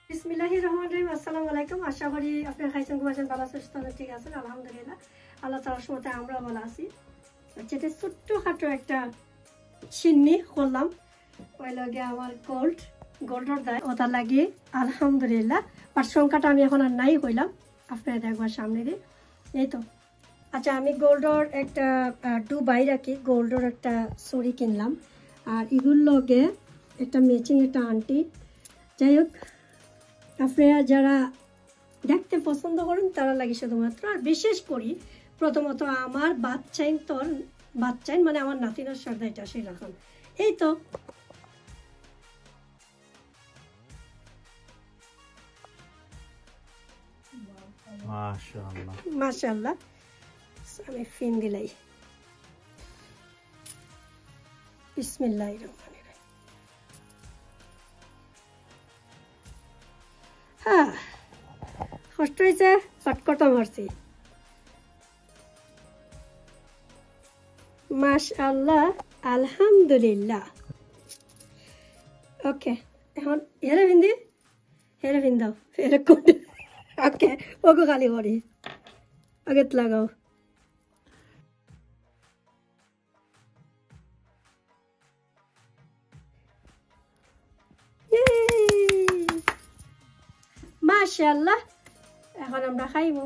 বিসমিল্লাহির রহমানির রহিম। আসসালামু আলাইকুম। আশা করি আপনারা খাইছেন ঘুমাইছেন ভালো আছেন সুস্থ আছেন ঠিক আছেন আলহামদুলিল্লাহ। আল্লাহ তাআলার রহমতে আমরা ভালো আছি। যেটা ছোট্টখাটো একটা চিন্নি করলাম ওই লগে আমার গোল্ডর দায় ওটা লাগে আলহামদুলিল্লাহ। আর সংখ্যাটা আমি এখন আর নাই হইলাম আপনারা দেখবার সামনে দিয়ে এই তো। আচ্ছা আমি গোল্ডর একটা দুবাই রাখি গোল্ডর একটা চুড়ি কিনলাম আর এগুলোর লগে একটা ম্যাচিং একটা আন্টি। যাই হোক আপনারা যারা দেখতে পছন্দ করেন তারা লাগে শুধুমাত্র। আর বিশেষ করি প্রথমত আমার বাচ্চাইন মানে আমার নাতিনার সর্দাইটা সেই রকম এই তো। মাশাআল্লাহ মাশাআল্লাহ। আমি ফিন দিলাই বিসমিল্লাহির রহমানির রহিম। হ্যাঁ কষ্ট হয়েছে চটকটা মারছি মাশাআল্লাহ আলহামদুলিল্লাহ। ওকে এখন হেরে দাও হেরে কোনটা ওকে ওকে খালি করি আগে লাগাও। মাশাআল্লাহ এখন আমরা খাইব।